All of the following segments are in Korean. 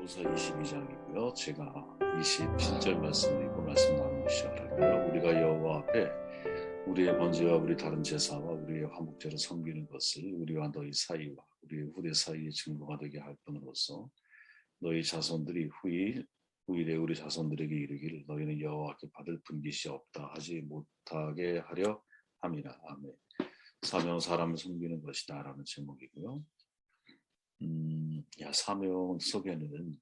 여호수아 22장이고요. 제가 27절 말씀을 읽고 말씀 나누기 시작할게요. 우리가 여호와 앞에 우리의 번제와 우리 다른 제사와 우리의 화목제를 섬기는 것을 우리와 너희 사이와 우리의 후대 사이의 증거가 되게 할 뿐으로써 너희 자손들이 후일에 우리 자손들에게 이르기를 너희는 여호와께 받을 분깃이 없다 하지 못하게 하려 함이라. 아멘. 사명 사람을 섬기는 것이다 라는 제목이고요. 사명 속에는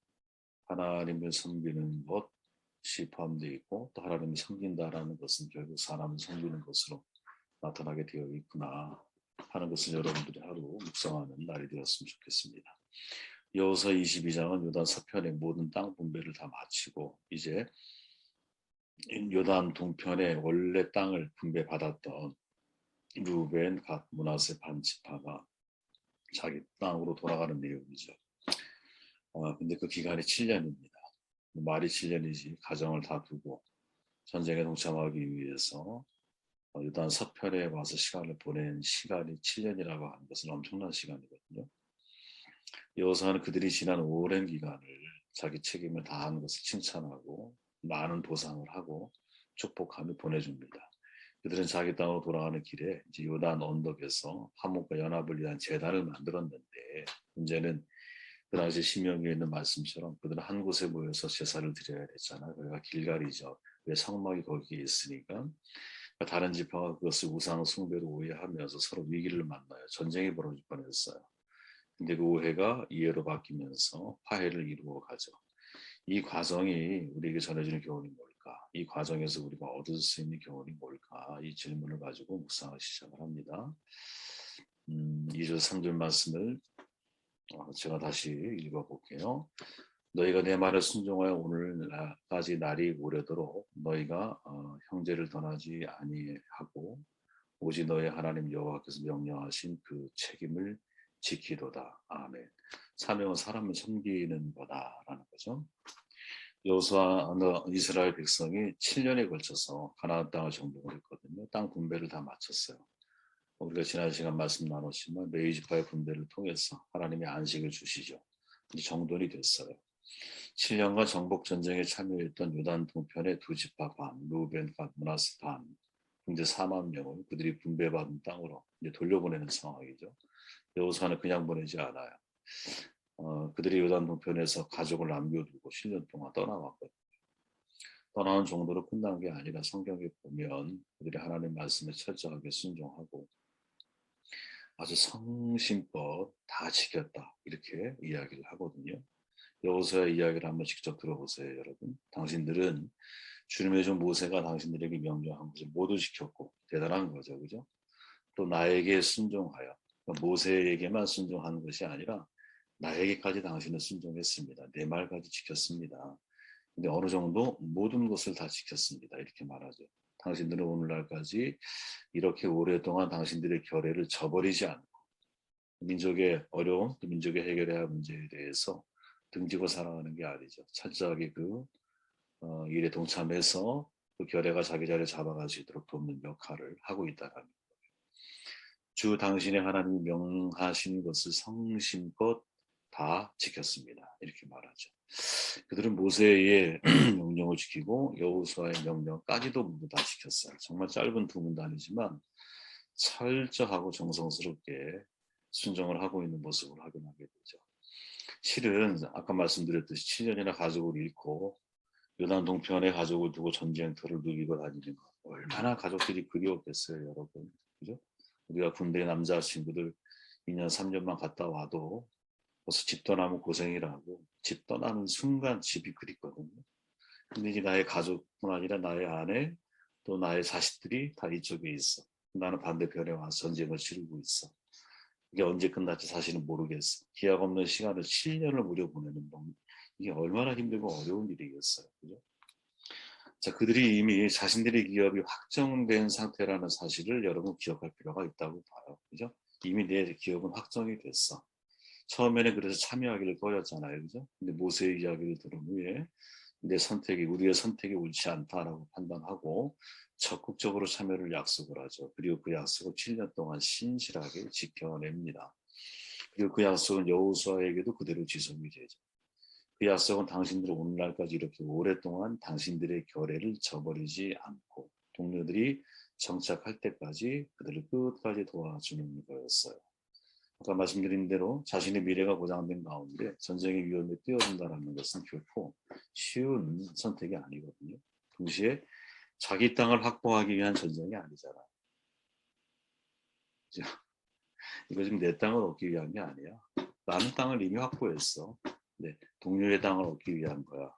하나님을 섬기는 것이 포함되어 있고 또 하나님을 섬긴다라는 것은 결국 사람을 섬기는 것으로 나타나게 되어 있구나 하는 것을 여러분들이 하루 묵상하는 날이 되었으면 좋겠습니다. 여호수아 22장은 요단 서편의 모든 땅 분배를 다 마치고 이제 요단 동편의 원래 땅을 분배받았던 루벤, 갓, 므낫세 반 지파가 자기 땅으로 돌아가는 내용이죠. 근데 그 기간이 7년입니다. 말이 7년이지 가정을 다 두고 전쟁에 동참하기 위해서 요단 서편에 와서 시간을 보낸 시간이 7년이라고 하는 것은 엄청난 시간이거든요. 여호수아는 그들이 지난 오랜 기간을 자기 책임을 다한 것을 칭찬하고 많은 보상을 하고 축복하며 보내줍니다. 그들은 자기 땅으로 돌아가는 길에 이제 요단 언덕에서 화목과 연합을 위한 제단을 만들었는데 문제는 그 당시 신명기에 있는 말씀처럼 그들은 한 곳에 모여서 제사를 드려야 됐잖아요. 그러니까 길갈이죠. 왜 성막이 거기에 있으니까 다른 지파가 그것을 우상 숭배로 오해하면서 서로 위기를 만나요. 전쟁이 벌어질 뻔했어요. 근데 그 오해가 이해로 바뀌면서 화해를 이루어 가죠. 이 과정이 우리에게 전해주는 교훈이 뭘까? 이 과정에서 우리가 얻을 수 있는 교훈이 뭘까? 이 질문을 가지고 묵상을 시작을 합니다. 2절 3절 말씀을 제가 다시 읽어볼게요. 너희가 내 말을 순종하여 오늘까지 날이 오래도록 너희가 형제를 떠나지 아니하고 오직 너희 하나님 여호와께서 명령하신 그 책임을 지키도다. 아멘. 사명은 사람을 섬기는 거다라는 거죠. 여호수아 이스라엘 백성이 7년에 걸쳐서 가나안 땅을 정복을 했거든요. 땅 분배를 다 마쳤어요. 우리가 지난 시간 말씀 나눴지만 레위 지파의 분배를 통해서 하나님이 안식을 주시죠. 이제 정돈이 됐어요. 7년간 정복 전쟁에 참여했던 요단 동편의 두 지파 반, 루벤 반, 므낫세 반, 이제 4만 명을 그들이 분배받은 땅으로 이제 돌려보내는 상황이죠. 여호수아는 그냥 보내지 않아요. 그들이 요단 동편에서 가족을 남겨두고 10년 동안 떠나왔거든요. 떠나는 정도로 끝난 게 아니라 성경에 보면 그들이 하나님 말씀에 철저하게 순종하고 아주 성심껏 다 지켰다 이렇게 이야기를 하거든요. 여호수아의 이야기를 한번 직접 들어보세요, 여러분. 당신들은 주님의 종 모세가 당신들에게 명령한 것을 모두 지켰고 대단한 거죠, 그죠? 또 나에게 순종하여 그러니까 모세에게만 순종하는 것이 아니라 나에게까지 당신은 순종했습니다. 내 말까지 지켰습니다. 근데 어느 정도 모든 것을 다 지켰습니다. 이렇게 말하죠. 당신들은 오늘날까지 이렇게 오랫동안 당신들의 결례를 저버리지 않고 민족의 어려움, 또 민족의 해결해야 할 문제에 대해서 등지고 살아가는 게 아니죠. 철저하게 그 일에 동참해서 그 결례가 자기 자리를 잡아갈 수 있도록 돕는 역할을 하고 있다는 거예요. 주 당신의 하나님이 명하신 것을 성심껏 다 지켰습니다. 이렇게 말하죠. 그들은 모세의 명령을 지키고 여호수아의 명령까지도 모두 다 지켰어요. 정말 짧은 두 문단이지만 철저하고 정성스럽게 순종을 하고 있는 모습을 확인하게 되죠. 실은 아까 말씀드렸듯이 7년이나 가족을 잃고 요단 동편에 가족을 두고 전쟁터를 누비고 다니는 거 얼마나 가족들이 그리웠겠어요, 여러분. 그죠? 우리가 군대 남자친구들 2년 3년만 갔다 와도 벌써 집 떠나면 고생이라고 집 떠나는 순간 집이 그립거든요. 근데 이제 나의 가족뿐 아니라 나의 아내 또 나의 자식들이 다 이쪽에 있어. 나는 반대편에 와서 전쟁을 치르고 있어. 이게 언제 끝날지 사실은 모르겠어. 기약 없는 시간을 7년을 무려 보내는 동 이게 얼마나 힘들고 어려운 일이겠어요. 그죠? 자, 그들이 이미 자신들의 기업이 확정된 상태라는 사실을 여러분 기억할 필요가 있다고 봐요. 그죠? 이미 내 기업은 확정이 됐어. 처음에는 그래서 참여하기를 꺼렸잖아요. 그죠? 근데 모세의 이야기를 들은 후에 우리의 선택이 옳지 않다라고 판단하고 적극적으로 참여를 약속을 하죠. 그리고 그 약속을 7년 동안 신실하게 지켜냅니다. 그리고 그 약속은 여호수아에게도 그대로 지속이 되죠. 그 약속은 당신들이 오늘날까지 이렇게 오랫동안 당신들의 결례를 저버리지 않고 동료들이 정착할 때까지 그들을 끝까지 도와주는 거였어요. 아까 말씀드린 대로 자신의 미래가 보장된 가운데 전쟁의 위험에 뛰어든다는 것은 결코 쉬운 선택이 아니거든요. 동시에 자기 땅을 확보하기 위한 전쟁이 아니잖아. 이거 지금 내 땅을 얻기 위한 게 아니야. 나는 땅을 이미 확보했어. 네, 동료의 땅을 얻기 위한 거야.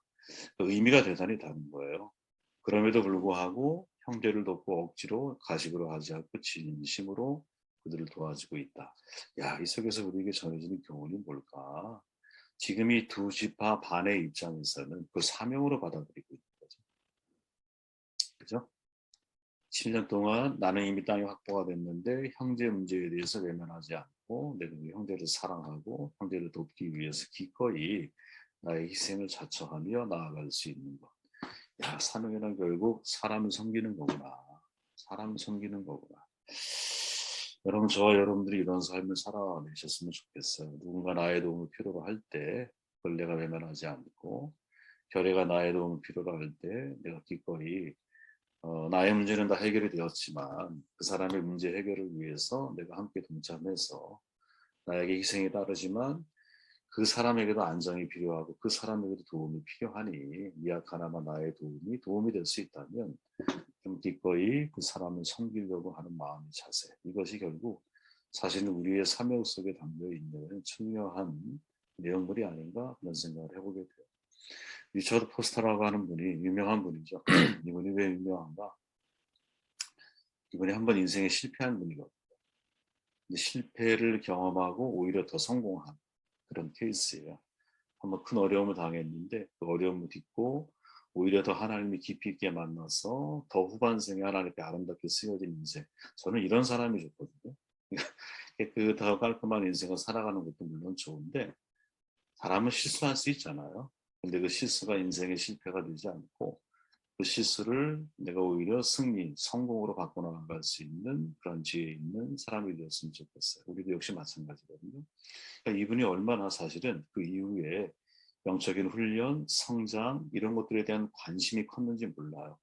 그 의미가 대단히 다른 거예요. 그럼에도 불구하고 형제를 돕고 억지로 가식으로 하지 않고 진심으로 그들을 도와주고 있다. 야, 이 속에서 우리에게 전해지는 교훈이 뭘까? 지금 이 두 지파 반의 입장에서는 그 사명으로 받아들이고 있는 거죠. 그죠? 7년 동안 나는 이미 땅이 확보가 됐는데 형제 문제에 대해서 외면하지 않고 내가 형제를 사랑하고 형제를 돕기 위해서 기꺼이 나의 희생을 자처하며 나아갈 수 있는 것. 야, 사명이란 결국 사람을 섬기는 거구나. 사람을 섬기는 거구나. 여러분, 저와 여러분들이 이런 삶을 살아내셨으면 좋겠어요. 누군가 나의 도움을 필요로 할 때 그걸 내가 외면하지 않고 결례가 나의 도움을 필요로 할 때 내가 기꺼이 나의 문제는 다 해결이 되었지만 그 사람의 문제 해결을 위해서 내가 함께 동참해서 나에게 희생이 따르지만 그 사람에게도 안정이 필요하고 그 사람에게도 도움이 필요하니 미약하나마 나의 도움이 될 수 있다면 좀 기꺼이 그 사람을 섬기려고 하는 마음의 자세, 이것이 결국 사실은 우리의 사명 속에 담겨 있는 중요한 내용물이 아닌가 그런 생각을 해보게 돼요. 리처드 포스터라고 하는 분이 유명한 분이죠. 이분이 왜 유명한가? 이분이 한번 인생에 실패한 분이거든요. 실패를 경험하고 오히려 더 성공한 그런 케이스예요. 한번 큰 어려움을 당했는데 그 어려움을 딛고 오히려 더 하나님이 깊이 있게 만나서 더 후반생에 하나님께 아름답게 쓰여진 인생. 저는 이런 사람이 좋거든요. 그 더 깔끔한 인생을 살아가는 것도 물론 좋은데 사람은 실수할 수 있잖아요. 근데 그 실수가 인생의 실패가 되지 않고 그 실수를 내가 오히려 승리, 성공으로 바꿔나갈 수 있는 그런 지혜 있는 사람이 되었으면 좋겠어요. 우리도 역시 마찬가지거든요. 그러니까 이분이 얼마나 사실은 그 이후에 영적인 훈련, 성장 이런 것들에 대한 관심이 컸는지 몰라요.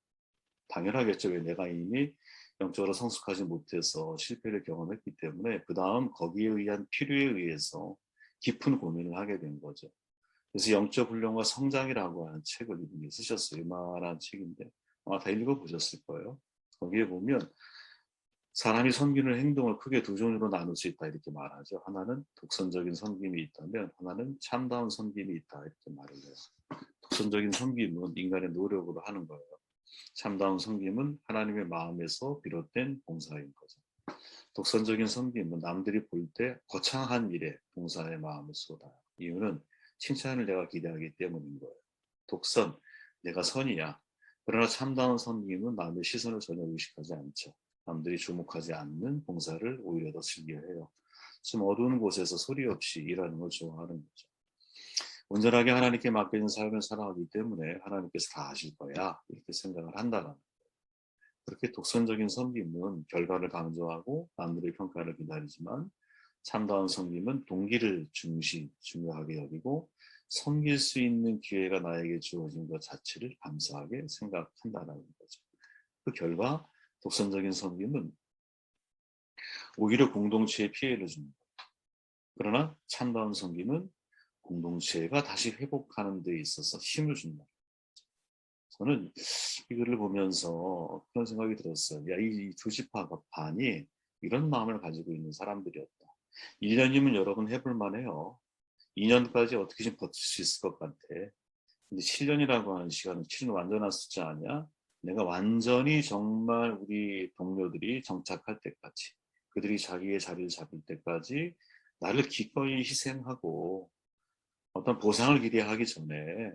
당연하겠죠. 왜 내가 이미 영적으로 성숙하지 못해서 실패를 경험했기 때문에 그 다음 거기에 의한 필요에 의해서 깊은 고민을 하게 된 거죠. 그래서 영적 훈련과 성장이라고 하는 책을 이분이 쓰셨어요. 이만한 책인데 아마 다 읽어보셨을 거예요. 거기에 보면 사람이 섬기는 행동을 크게 두 종류로 나눌 수 있다 이렇게 말하죠. 하나는 독선적인 섬김이 있다면 하나는 참다운 섬김이 있다 이렇게 말을 해요. 독선적인 섬김은 인간의 노력으로 하는 거예요. 참다운 섬김은 하나님의 마음에서 비롯된 봉사인 거죠. 독선적인 섬김은 남들이 볼 때 거창한 일에 봉사의 마음을 쏟아요. 이유는 칭찬을 내가 기대하기 때문인 거예요. 독선, 내가 선이야. 그러나 참다운 섬김은 남의 시선을 전혀 의식하지 않죠. 남들이 주목하지 않는 봉사를 오히려 더 즐겨해요. 좀 어두운 곳에서 소리 없이 일하는 걸 좋아하는 거죠. 온전하게 하나님께 맡겨진 삶을 살아가기 때문에 하나님께서 다 아실 거야 이렇게 생각을 한다는 거예요. 그렇게 독선적인 섬김은 결과를 강조하고 남들의 평가를 기다리지만 참다운 섬김은 동기를 중요하게 여기고 섬길 수 있는 기회가 나에게 주어진 것 자체를 감사하게 생각한다는 거죠. 그 결과 독선적인 섬김은 오히려 공동체에 피해를 줍니다. 그러나 참다운 섬김은 공동체가 다시 회복하는 데 있어서 힘을 준다. 저는 이거를 보면서 그런 생각이 들었어요. 야, 이 조지파 반이 이런 마음을 가지고 있는 사람들이었다. 1년이면 여러분 해볼 만해요. 2년까지 어떻게 좀 버틸 수 있을 것 같아. 근데 7년이라고 하는 시간은 7년 완전한 숫자 아니야? 내가 완전히 정말 우리 동료들이 정착할 때까지 그들이 자기의 자리를 잡을 때까지 나를 기꺼이 희생하고 어떤 보상을 기대하기 전에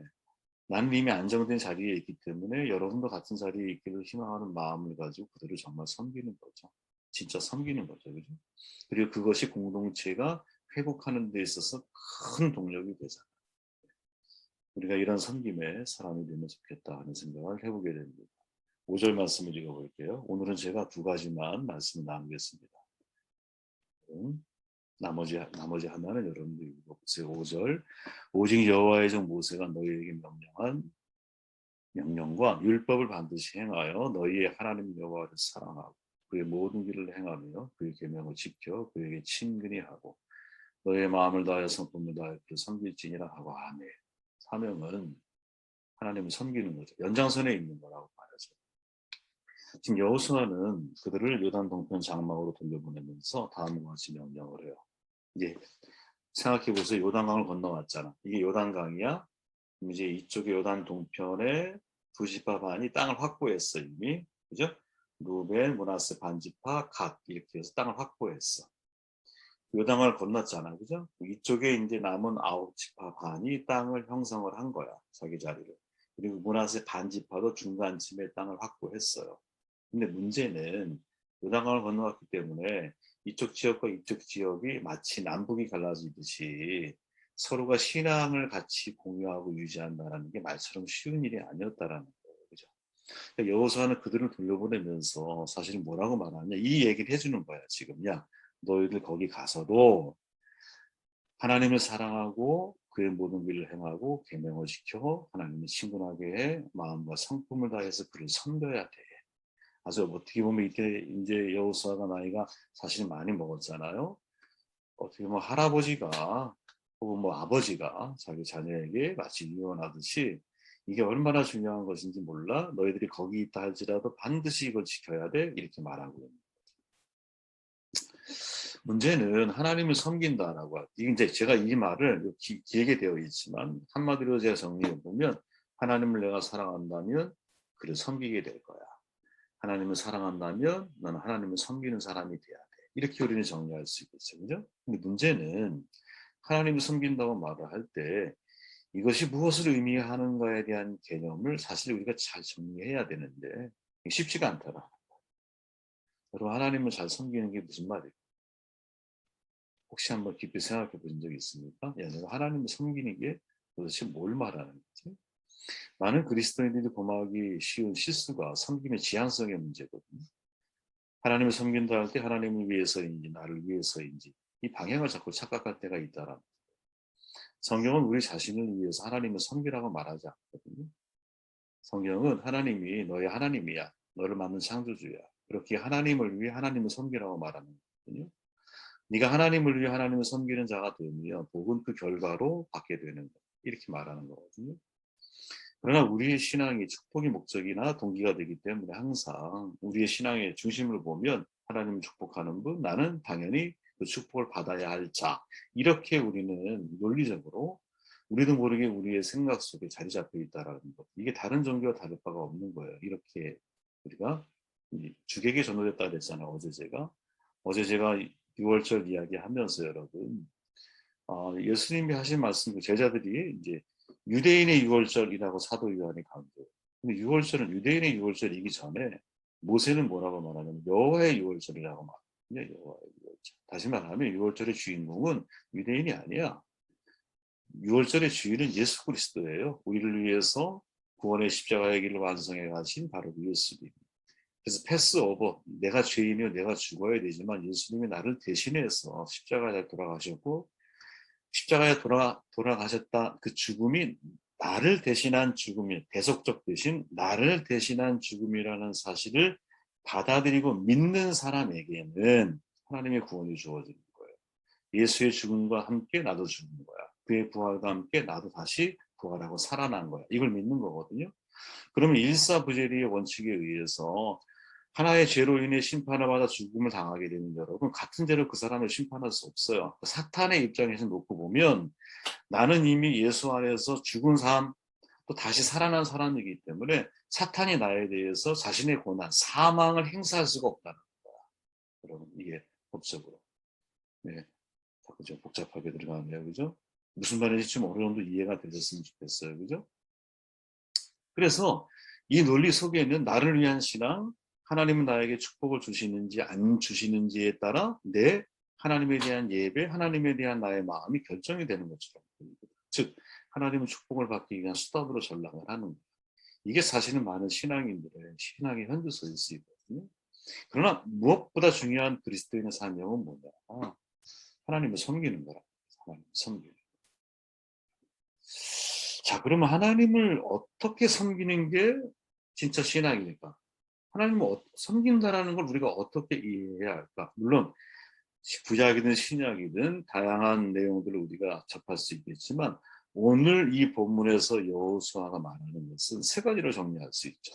나는 이미 안정된 자리에 있기 때문에 여러분도 같은 자리에 있기를 희망하는 마음을 가지고 그들을 정말 섬기는 거죠. 진짜 섬기는 거죠. 그죠? 그리고 그것이 공동체가 회복하는 데 있어서 큰 동력이 되잖아요. 우리가 이런 섬김의 사람이 되면 좋겠다 하는 생각을 해보게 됩니다. 5절 말씀을 읽어볼게요. 오늘은 제가 두 가지만 말씀을 나누겠습니다. 나머지 하나는 여러분들이 읽어보세요. 5절. 오직 여호와의 종 모세가 너희에게 명령한 명령과 율법을 반드시 행하여 너희의 하나님 여호와를 사랑하고 그의 모든 길을 행하며 그의 계명을 지켜 그에게 친근히 하고 너의 마음을 다하여 성품을 다하여 그를 섬길지니라 하고 아멘. 사명은 하나님을 섬기는 거죠. 연장선에 있는 거라고 말하죠. 지금 여호수아는 그들을 요단 동편 장막으로 돌려보내면서 다음과 같이 명령을 해요. 이제 생각해 보세요. 요단강을 건너왔잖아. 이게 요단강이야. 이제 이쪽에 요단 동편에 두 지파 반이 땅을 확보했어 이미. 그죠? 루벤, 므낫세 반지파, 갓 이렇게 해서 땅을 확보했어. 요단강을 건넜잖아. 그죠? 이쪽에 이제 남은 9지파 반이 땅을 형성을 한 거야. 자기 자리를. 그리고 므낫세 반지파도 중간쯤에 땅을 확보했어요. 근데 문제는 요단강을 건너왔기 때문에 이쪽 지역과 이쪽 지역이 마치 남북이 갈라지듯이 서로가 신앙을 같이 공유하고 유지한다는 게 말처럼 쉬운 일이 아니었다라는 거예요. 그죠? 그러니까 여호수아는 그들을 돌려보내면서 사실은 뭐라고 말하냐 이 얘기를 해주는 거야. 지금 야 너희들 거기 가서도 하나님을 사랑하고 그의 모든 길을 행하고 계명을 지켜 하나님을 친근하게 해 마음과 성품을 다해서 그를 섬겨야 돼. 아주 어떻게 보면 이때 이제 여호수아가 나이가 사실 많이 먹었잖아요. 어떻게 보면 할아버지가 혹은 뭐 아버지가 자기 자녀에게 마치 유언하듯이 이게 얼마나 중요한 것인지 몰라. 너희들이 거기 있다 할지라도 반드시 이걸 지켜야 돼. 이렇게 말하고 있는 거죠. 문제는 하나님을 섬긴다라고 이게 이제 제가 이 말을 길게 되어 있지만 한마디로 제가 정리해 보면 하나님을 내가 사랑한다면 그를 섬기게 될 거야. 하나님을 사랑한다면 나는 하나님을 섬기는 사람이 돼야 돼. 이렇게 우리는 정리할 수 있겠죠. 그죠? 근데 문제는 하나님을 섬긴다고 말을 할 때 이것이 무엇을 의미하는가에 대한 개념을 사실 우리가 잘 정리해야 되는데 쉽지가 않더라. 여러분 하나님을 잘 섬기는 게 무슨 말이에요? 혹시 한번 깊이 생각해 보신 적이 있습니까? 야, 내가 하나님을 섬기는 게 도대체 뭘 말하는 거지? 많은 그리스도인들이 범하기 쉬운 실수가 섬김의 지향성의 문제거든요. 하나님을 섬긴다 할 때 하나님을 위해서인지 나를 위해서인지 이 방향을 자꾸 착각할 때가 있다라. 성경은 우리 자신을 위해서 하나님을 섬기라고 말하지 않거든요. 성경은 하나님이 너의 하나님이야. 너를 만든 창조주야. 그렇게 하나님을 위해 하나님을 섬기라고 말하는 거거든요. 네가 하나님을 위해 하나님을 섬기는 자가 되면 복은 그 결과로 받게 되는 거. 이렇게 말하는 거거든요. 그러나 우리의 신앙이 축복의 목적이나 동기가 되기 때문에 항상 우리의 신앙의 중심을 보면 하나님을 축복하는 분, 나는 당연히 그 축복을 받아야 할 자. 이렇게 우리는 논리적으로 우리도 모르게 우리의 생각 속에 자리 잡혀 있다라는 것. 이게 다른 종교와 다를 바가 없는 거예요. 이렇게 우리가 주객이 전도됐다 그랬잖아요. 어제 제가 6월절 이야기하면서 여러분 예수님이 하신 말씀, 제자들이 이제 유대인의 6월절이라고 사도 요한이 강조해요. 근데 6월절은 유대인의 6월절이기 전에 모세는 뭐라고 말하냐면 여호와의 6월절이라고 말하거든요. 여호와의 6월절. 다시 말하면 6월절의 주인공은 유대인이 아니야. 6월절의 주인은 예수 그리스도예요. 우리를 위해서 구원의 십자가의 길을 완성해 가신 바로 그 예수님. 그래서 패스오버, 내가 죄인이요 내가 죽어야 되지만 예수님이 나를 대신해서 십자가에 돌아가셨고 십자가에 돌아가셨다. 그 죽음이 나를 대신한 죽음이 대속적 대신 나를 대신한 죽음이라는 사실을 받아들이고 믿는 사람에게는 하나님의 구원이 주어지는 거예요. 예수의 죽음과 함께 나도 죽는 거야. 그의 부활과 함께 나도 다시 부활하고 살아난 거야. 이걸 믿는 거거든요. 그러면 일사부재리의 원칙에 의해서 하나의 죄로 인해 심판을 받아 죽음을 당하게 되는 여러분 같은 죄로 그 사람을 심판할 수 없어요. 사탄의 입장에서 놓고 보면 나는 이미 예수 안에서 죽은 사람 또 다시 살아난 사람이기 때문에 사탄이 나에 대해서 자신의 고난, 사망을 행사할 수가 없다는 거야. 여러분 이게 법적으로. 네, 자꾸 좀 복잡하게 들어가네요, 그죠? 무슨 말인지 좀 어느 정도 이해가 되셨으면 좋겠어요, 그죠? 그래서 이 논리 속에는 나를 위한 신앙, 하나님은 나에게 축복을 주시는지 안 주시는지에 따라 내 하나님에 대한 예배, 하나님에 대한 나의 마음이 결정이 되는 것처럼 보입니다. 즉 하나님은 축복을 받기 위한 수단으로 전락을 하는 거예요. 이게 사실은 많은 신앙인들의 신앙의 현주소일 수 있거든요. 그러나 무엇보다 중요한 그리스도인의 사명은 뭐냐? 하나님을 섬기는 거라. 하나님을 섬기는. 자, 그러면 하나님을 어떻게 섬기는 게 진짜 신앙입니까? 하나님을 섬긴다라는 걸 우리가 어떻게 이해해야 할까? 물론 구약이든 신약이든 다양한 내용들을 우리가 접할 수 있겠지만 오늘 이 본문에서 여호수아가 말하는 것은 세 가지로 정리할 수 있죠.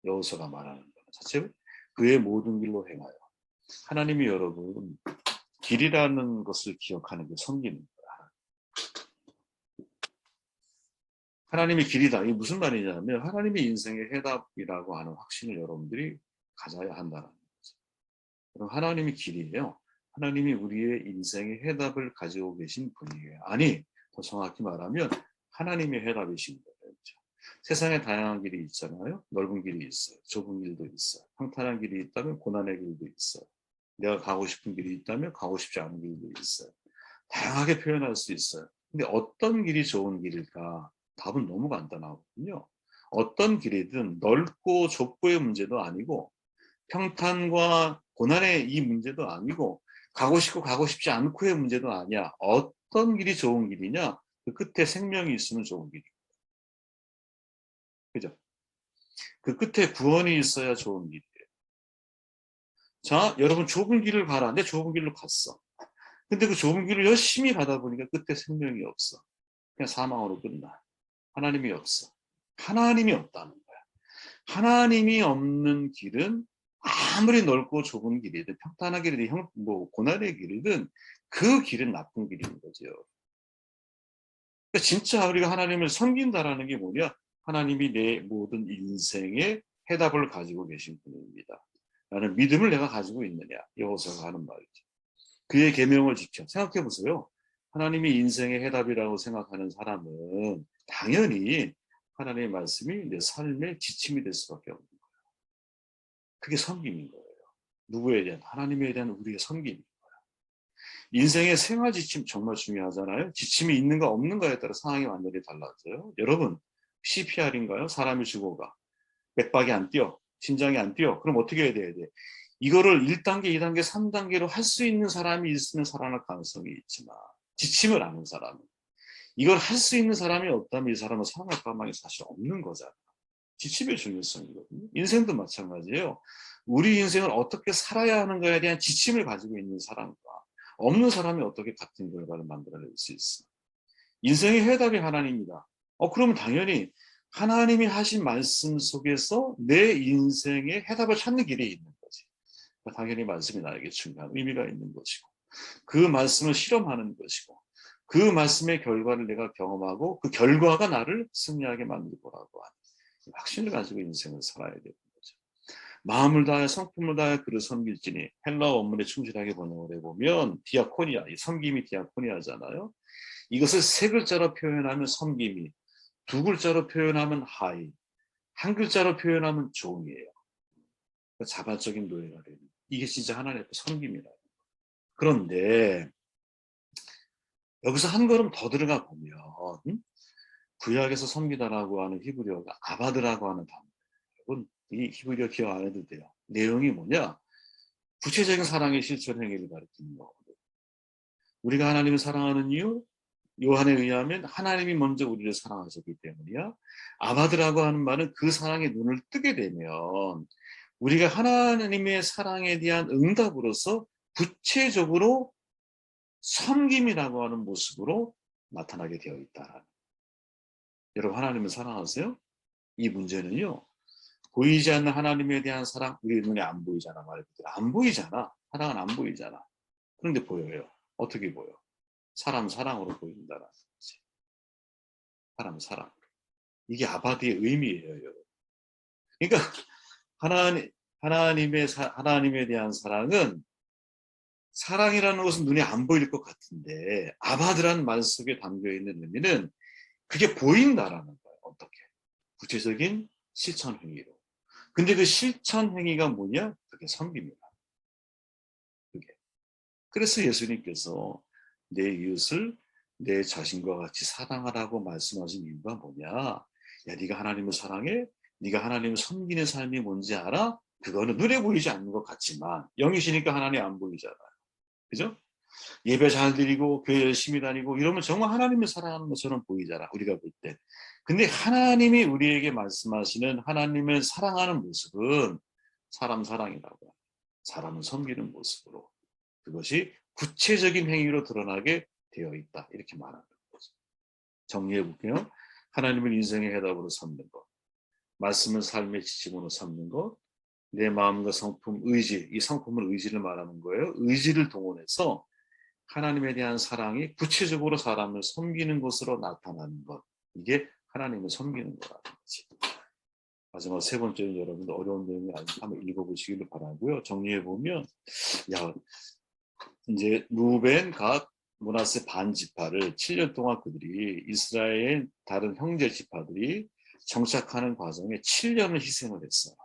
여호수아가 말하는 것 자체 그의 모든 길로 행하여. 하나님이 여러분 길이라는 것을 기억하는 게 섬기는 거야. 하나님이 길이다. 이게 무슨 말이냐면 하나님이 인생의 해답이라고 하는 확신을 여러분들이 가져야 한다는 거죠. 그럼 하나님이 길이에요. 하나님이 우리의 인생의 해답을 가지고 계신 분이에요. 아니, 더 정확히 말하면 하나님의 해답이신 거예요. 세상에 다양한 길이 있잖아요. 넓은 길이 있어요. 좁은 길도 있어요. 평탄한 길이 있다면 고난의 길도 있어요. 내가 가고 싶은 길이 있다면 가고 싶지 않은 길도 있어요. 다양하게 표현할 수 있어요. 근데 어떤 길이 좋은 길일까? 답은 너무 간단하거든요. 어떤 길이든 넓고 좁고의 문제도 아니고 평탄과 고난의 이 문제도 아니고 가고 싶고 가고 싶지 않고의 문제도 아니야. 어떤 길이 좋은 길이냐? 그 끝에 생명이 있으면 좋은 길이에요. 그죠? 그 끝에 구원이 있어야 좋은 길이에요. 자, 여러분 좁은 길을 가라. 내 좁은 길로 갔어. 근데 그 좁은 길을 열심히 가다 보니까 끝에 생명이 없어. 그냥 사망으로 끝나. 하나님이 없어. 하나님이 없다는 거야. 하나님이 없는 길은 아무리 넓고 좁은 길이든 평탄한 길이든 고난의 길이든 그 길은 나쁜 길인 거죠. 그러니까 진짜 우리가 하나님을 섬긴다라는 게 뭐냐? 하나님이 내 모든 인생의 해답을 가지고 계신 분입니다. 라는 믿음을 내가 가지고 있느냐? 여호수아가 하는 말이죠. 그의 계명을 지켜. 생각해 보세요. 하나님이 인생의 해답이라고 생각하는 사람은 당연히 하나님의 말씀이 내 삶의 지침이 될 수밖에 없는 거예요. 그게 섬김인 거예요. 누구에 대한? 하나님에 대한 우리의 섬김인 거예요. 인생의 생활 지침 정말 중요하잖아요. 지침이 있는가 없는가에 따라 상황이 완전히 달라져요. 여러분, CPR인가요? 사람이 죽어가. 맥박이 안 뛰어. 심장이 안 뛰어. 그럼 어떻게 해야 돼? 이거를 1단계, 2단계, 3단계로 할 수 있는 사람이 있으면 살아날 가능성이 있지만 지침을 아는 사람은 이걸 할 수 있는 사람이 없다면 이 사람은 살아날 가망이 사실 없는 거잖아. 지침의 중요성이거든요. 인생도 마찬가지예요. 우리 인생을 어떻게 살아야 하는가에 대한 지침을 가지고 있는 사람과 없는 사람이 어떻게 같은 결과를 만들어낼 수 있어. 인생의 해답이 하나님이다. 그러면 당연히 하나님이 하신 말씀 속에서 내 인생의 해답을 찾는 길이 있는 거지. 당연히 말씀이 나에게 중요한 의미가 있는 것이고 그 말씀을 실험하는 것이고 그 말씀의 결과를 내가 경험하고 그 결과가 나를 승리하게 만들 거라고 하는 확신을 가지고 인생을 살아야 되는 거죠. 마음을 다해 성품을 다해 그를 섬길지니 헬라어 원문에 충실하게 번역을 해보면 디아코니아, 이 섬김이 디아코니아잖아요. 이것을 세 글자로 표현하면 섬김이, 두 글자로 표현하면 하이, 한 글자로 표현하면 종이에요. 자발적인 노예가 되는 이게 진짜 하나님의 섬김이라는 거예요. 그런데 여기서 한 걸음 더 들어가 보면 구약에서 섬기다라고 하는 히브리어가 아바드라고 하는 단어예요. 이 히브리어 기억 안 해도 돼요. 내용이 뭐냐? 구체적인 사랑의 실천 행위를 가리키는 거거든요. 우리가 하나님을 사랑하는 이유? 요한에 의하면 하나님이 먼저 우리를 사랑하셨기 때문이야. 아바드라고 하는 말은 그 사랑에 눈을 뜨게 되면 우리가 하나님의 사랑에 대한 응답으로서 구체적으로 섬김이라고 하는 모습으로 나타나게 되어 있다. 여러분 하나님을 사랑하세요? 이 문제는요. 보이지 않는 하나님에 대한 사랑, 우리 눈에 안 보이잖아. 말 그대로 안 보이잖아. 사랑은 안 보이잖아. 그런데 보여요. 어떻게 보여? 사람 사랑으로 보인다라는 거지. 사람 사랑. 이게 아바디의 의미예요, 여러분. 그러니까 하나님에 대한 사랑은 사랑이라는 것은 눈에 안 보일 것 같은데 아바드라는 말 속에 담겨 있는 의미는 그게 보인다라는 거예요. 어떻게? 구체적인 실천 행위로. 근데 그 실천 행위가 뭐냐? 그게 섬깁니다. 그게. 그래서 예수님께서 내 이웃을 내 자신과 같이 사랑하라고 말씀하신 이유가 뭐냐? 야, 네가 하나님을 사랑해? 네가 하나님을 섬기는 삶이 뭔지 알아? 그거는 눈에 보이지 않는 것 같지만 영이시니까 하나님 안 보이잖아요. 그죠? 예배 잘 드리고 교회 열심히 다니고 이러면 정말 하나님을 사랑하는 것처럼 보이잖아, 우리가 볼 때. 근데 하나님이 우리에게 말씀하시는 하나님을 사랑하는 모습은 사람 사랑이라고 해요. 사람을 섬기는 모습으로. 그것이 구체적인 행위로 드러나게 되어 있다. 이렇게 말하는 거죠. 정리해 볼게요. 하나님을 인생의 해답으로 삼는 것. 말씀을 삶의 지침으로 삼는 것. 내 마음과 성품, 의지. 이 성품은 의지를 말하는 거예요. 의지를 동원해서 하나님에 대한 사랑이 구체적으로 사람을 섬기는 것으로 나타나는 것. 이게 하나님을 섬기는 거라는 거지. 마지막 세 번째는 여러분들 어려운 내용이 아니고 한번 읽어보시기를 바라고요. 정리해보면 야, 이제 루벤, 갓, 므낫세 반 지파를 7년 동안 그들이 이스라엘 다른 형제 지파들이 정착하는 과정에 7년을 희생을 했어요.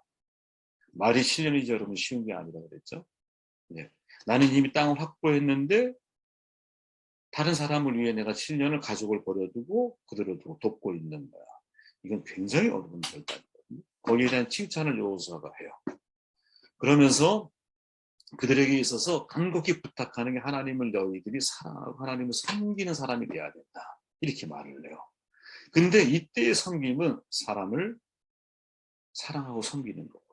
말이 7년이지 여러분 쉬운 게 아니라 그랬죠. 네. 나는 이미 땅을 확보했는데 다른 사람을 위해 내가 7년을 가족을 버려두고 그들을 돕고 있는 거야. 이건 굉장히 어려운 결단이거든요. 거기에 대한 칭찬을 여호수아가 해요. 그러면서 그들에게 있어서 간곡히 부탁하는 게 하나님을 너희들이 사랑하고 하나님을 섬기는 사람이 돼야 된다. 이렇게 말을 해요. 근데 이때의 섬김은 사람을 사랑하고 섬기는 거고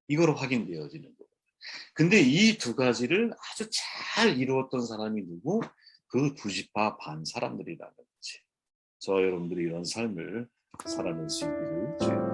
이거로 확인되어지는 거고. 근데 이 두 가지를 아주 잘 이루었던 사람이 누구? 그 두 지파 반 사람들이라는 거지. 저 여러분들이 이런 삶을 살아낼 수 있기를 주의